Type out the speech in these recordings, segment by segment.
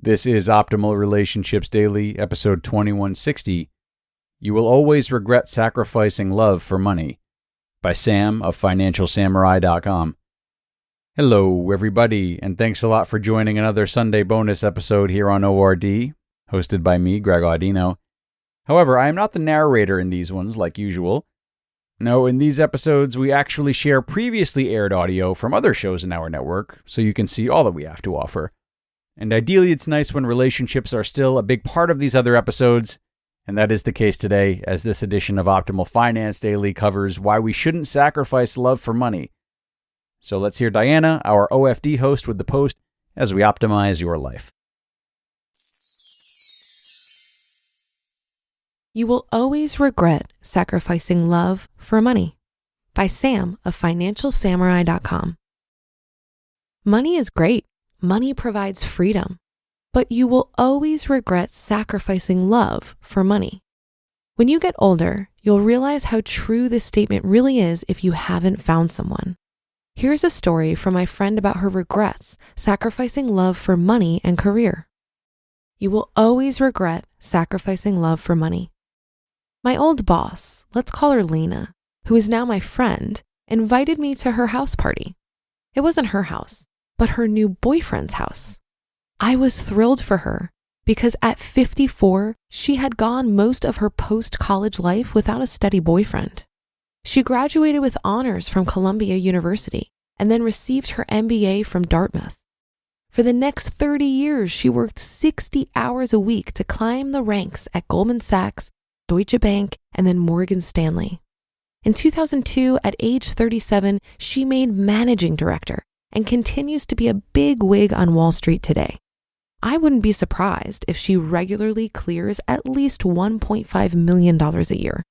This is Optimal Relationships Daily, episode 2160. You Will Always Regret Sacrificing Love for Money, by Sam of financialsamurai.com. Hello, everybody, and thanks a lot for joining another Sunday bonus episode here on ORD, hosted by me, Greg Audino. However, I am not the narrator in these ones, like usual. No, in these episodes, we actually share previously aired audio from other shows in our network, so you can see all that we have to offer. And ideally, it's nice when relationships are still a big part of these other episodes, and that is the case today, as this edition of Optimal Finance Daily covers why we shouldn't sacrifice love for money. So let's hear Diana, our OFD host, with the post as we optimize your life. You Will Always Regret Sacrificing Love for Money, by Sam of financialsamurai.com. Money is great. Money provides freedom, but you will always regret sacrificing love for money. When you get older, you'll realize how true this statement really is if you haven't found someone. Here's a story from my friend about her regrets sacrificing love for money and career. You will always regret sacrificing love for money. My old boss, let's call her Lana, who is now my friend, invited me to her house party. It wasn't her house, but her new boyfriend's house. I was thrilled for her because at 54, she had gone most of her post-college life without a steady boyfriend. She graduated with honors from Columbia University and then received her MBA from Dartmouth. For the next 30 years, she worked 60 hours a week to climb the ranks at Goldman Sachs, Deutsche Bank, and then Morgan Stanley. In 2002, at age 37, she made managing director and continues to be a big wig on Wall Street today. I wouldn't be surprised if she regularly clears at least $1.5 million a year.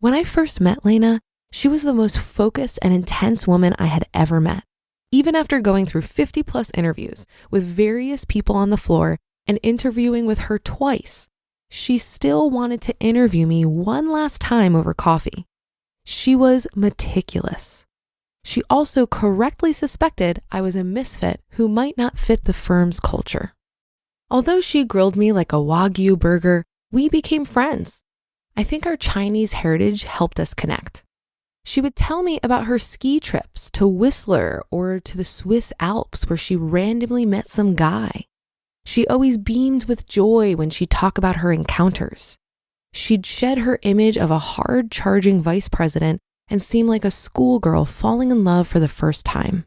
When I first met Lana, she was the most focused and intense woman I had ever met. Even after going through 50+ interviews with various people on the floor and interviewing with her twice, she still wanted to interview me one last time over coffee. She was meticulous. She also correctly suspected I was a misfit who might not fit the firm's culture. Although she grilled me like a Wagyu burger, we became friends. I think our Chinese heritage helped us connect. She would tell me about her ski trips to Whistler or to the Swiss Alps where she randomly met some guy. She always beamed with joy when she'd talk about her encounters. She'd shed her image of a hard-charging vice president and seemed like a schoolgirl falling in love for the first time.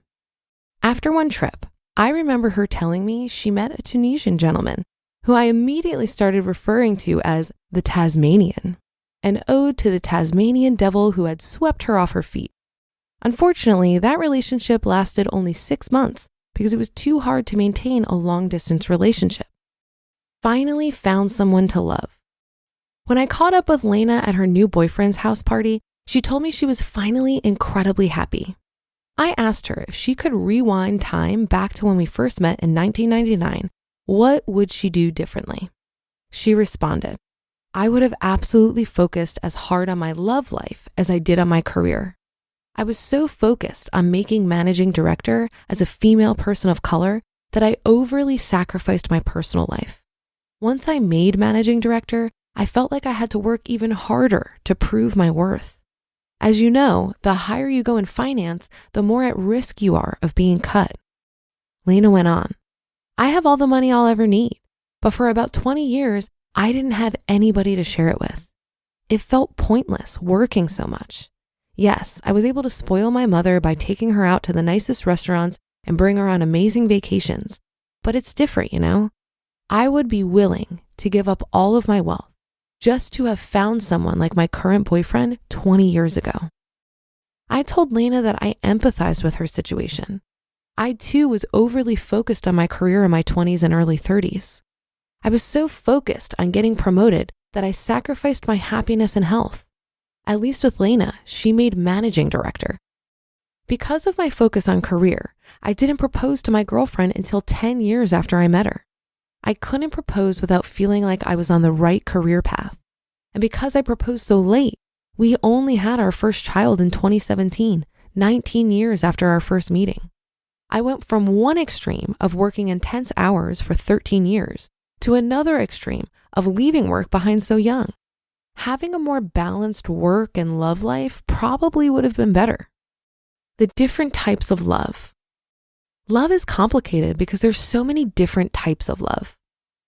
After one trip, I remember her telling me she met a Tunisian gentleman who I immediately started referring to as the Tasmanian, an ode to the Tasmanian devil who had swept her off her feet. Unfortunately, that relationship lasted only 6 months because it was too hard to maintain a long-distance relationship. Finally found someone to love. When I caught up with Lana at her new boyfriend's house party, she told me she was finally incredibly happy. I asked her if she could rewind time back to when we first met in 1999, what would she do differently? She responded, I would have absolutely focused as hard on my love life as I did on my career. I was so focused on making managing director as a female person of color that I overly sacrificed my personal life. Once I made managing director, I felt like I had to work even harder to prove my worth. As you know, the higher you go in finance, the more at risk you are of being cut. Lana went on, I have all the money I'll ever need, but for about 20 years, I didn't have anybody to share it with. It felt pointless working so much. Yes, I was able to spoil my mother by taking her out to the nicest restaurants and bring her on amazing vacations, but it's different, you know? I would be willing to give up all of my wealth just to have found someone like my current boyfriend 20 years ago. I told Lana that I empathized with her situation. I too was overly focused on my career in my 20s and early 30s. I was so focused on getting promoted that I sacrificed my happiness and health. At least with Lana, she made managing director. Because of my focus on career, I didn't propose to my girlfriend until 10 years after I met her. I couldn't propose without feeling like I was on the right career path. And because I proposed so late, we only had our first child in 2017, 19 years after our first meeting. I went from one extreme of working intense hours for 13 years to another extreme of leaving work behind so young. Having a more balanced work and love life probably would have been better. The different types of love. Love is complicated because there's so many different types of love.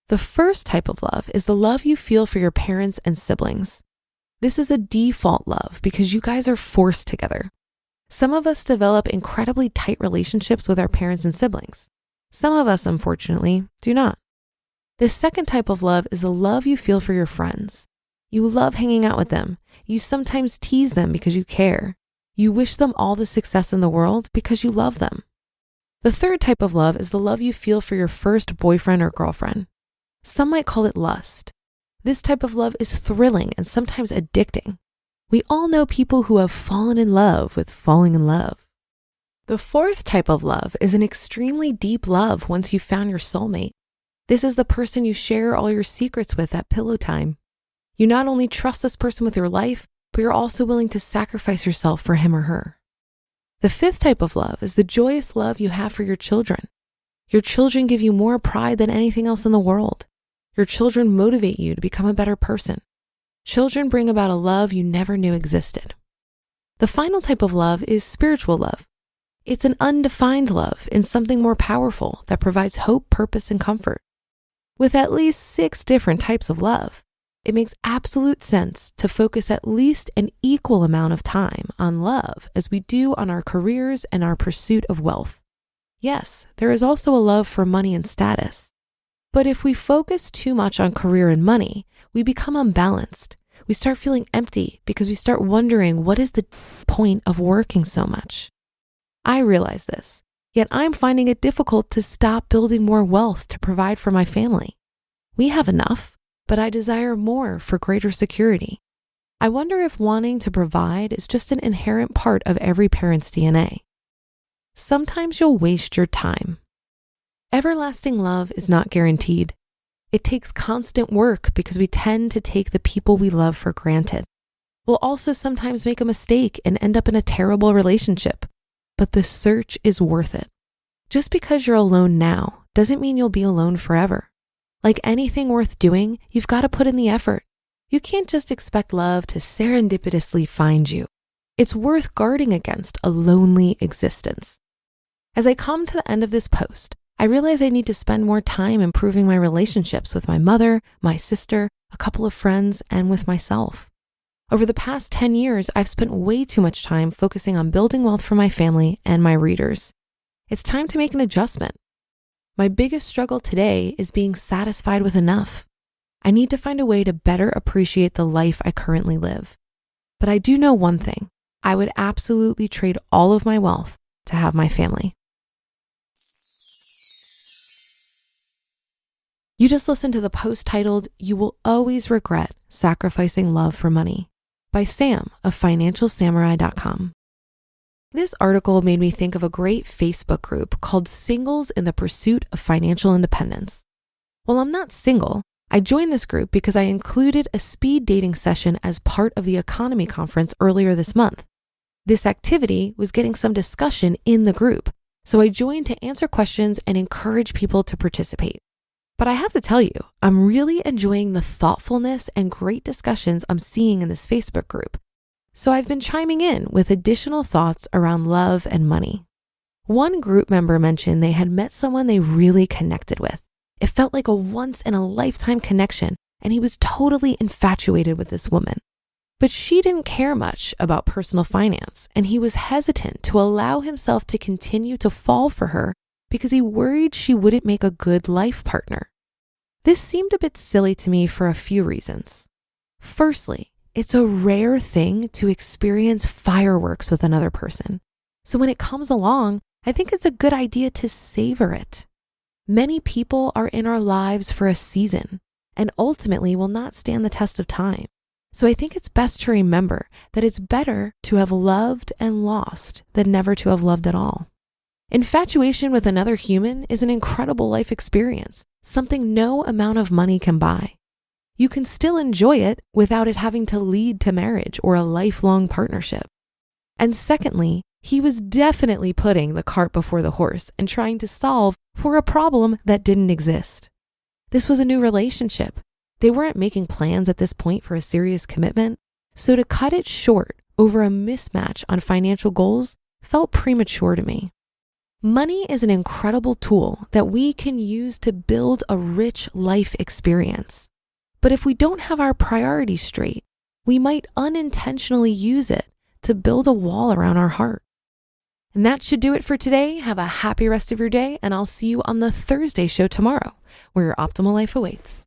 The first type of love is the love you feel for your parents and siblings. This is a default love because you guys are forced together. Some of us develop incredibly tight relationships with our parents and siblings. Some of us, unfortunately, do not. The second type of love is the love you feel for your friends. You love hanging out with them. You sometimes tease them because you care. You wish them all the success in the world because you love them. The third type of love is the love you feel for your first boyfriend or girlfriend. Some might call it lust. This type of love is thrilling and sometimes addicting. We all know people who have fallen in love with falling in love. The fourth type of love is an extremely deep love once you've found your soulmate. This is the person you share all your secrets with at pillow time. You not only trust this person with your life, but you're also willing to sacrifice yourself for him or her. The fifth type of love is the joyous love you have for your children. Your children give you more pride than anything else in the world. Your children motivate you to become a better person. Children bring about a love you never knew existed. The final type of love is spiritual love. It's an undefined love in something more powerful that provides hope, purpose, and comfort. With at least 6 different types of love, it makes absolute sense to focus at least an equal amount of time on love as we do on our careers and our pursuit of wealth. Yes, there is also a love for money and status. But if we focus too much on career and money, we become unbalanced. We start feeling empty because we start wondering, what is the point of working so much? I realize this, yet I'm finding it difficult to stop building more wealth to provide for my family. We have enough, but I desire more for greater security. I wonder if wanting to provide is just an inherent part of every parent's DNA. Sometimes you'll waste your time. Everlasting love is not guaranteed. It takes constant work because we tend to take the people we love for granted. We'll also sometimes make a mistake and end up in a terrible relationship, but the search is worth it. Just because you're alone now doesn't mean you'll be alone forever. Like anything worth doing, you've got to put in the effort. You can't just expect love to serendipitously find you. It's worth guarding against a lonely existence. As I come to the end of this post, I realize I need to spend more time improving my relationships with my mother, my sister, a couple of friends, and with myself. Over the past 10 years, I've spent way too much time focusing on building wealth for my family and my readers. It's time to make an adjustment. My biggest struggle today is being satisfied with enough. I need to find a way to better appreciate the life I currently live. But I do know one thing. I would absolutely trade all of my wealth to have my family. You just listened to the post titled, "You Will Always Regret Sacrificing Love for Money" by Sam of financialsamurai.com. This article made me think of a great Facebook group called Singles in the Pursuit of Financial Independence. While I'm not single, I joined this group because I included a speed dating session as part of the Economy Conference earlier this month. This activity was getting some discussion in the group, so I joined to answer questions and encourage people to participate. But I have to tell you, I'm really enjoying the thoughtfulness and great discussions I'm seeing in this Facebook group. So I've been chiming in with additional thoughts around love and money. One group member mentioned they had met someone they really connected with. It felt like a once-in-a-lifetime connection, and he was totally infatuated with this woman. But she didn't care much about personal finance, and he was hesitant to allow himself to continue to fall for her because he worried she wouldn't make a good life partner. This seemed a bit silly to me for a few reasons. Firstly, it's a rare thing to experience fireworks with another person. So when it comes along, I think it's a good idea to savor it. Many people are in our lives for a season and ultimately will not stand the test of time. So I think it's best to remember that it's better to have loved and lost than never to have loved at all. Infatuation with another human is an incredible life experience, something no amount of money can buy. You can still enjoy it without it having to lead to marriage or a lifelong partnership. And secondly, He was definitely putting the cart before the horse and trying to solve for a problem that didn't exist. This was a new relationship. They weren't making plans at this point for a serious commitment, so to cut it short over a mismatch on financial goals felt premature to me. Money is an incredible tool that we can use to build a rich life experience. But if we don't have our priorities straight, we might unintentionally use it to build a wall around our heart. And that should do it for today. Have a happy rest of your day, and I'll see you on the Thursday show tomorrow, where your optimal life awaits.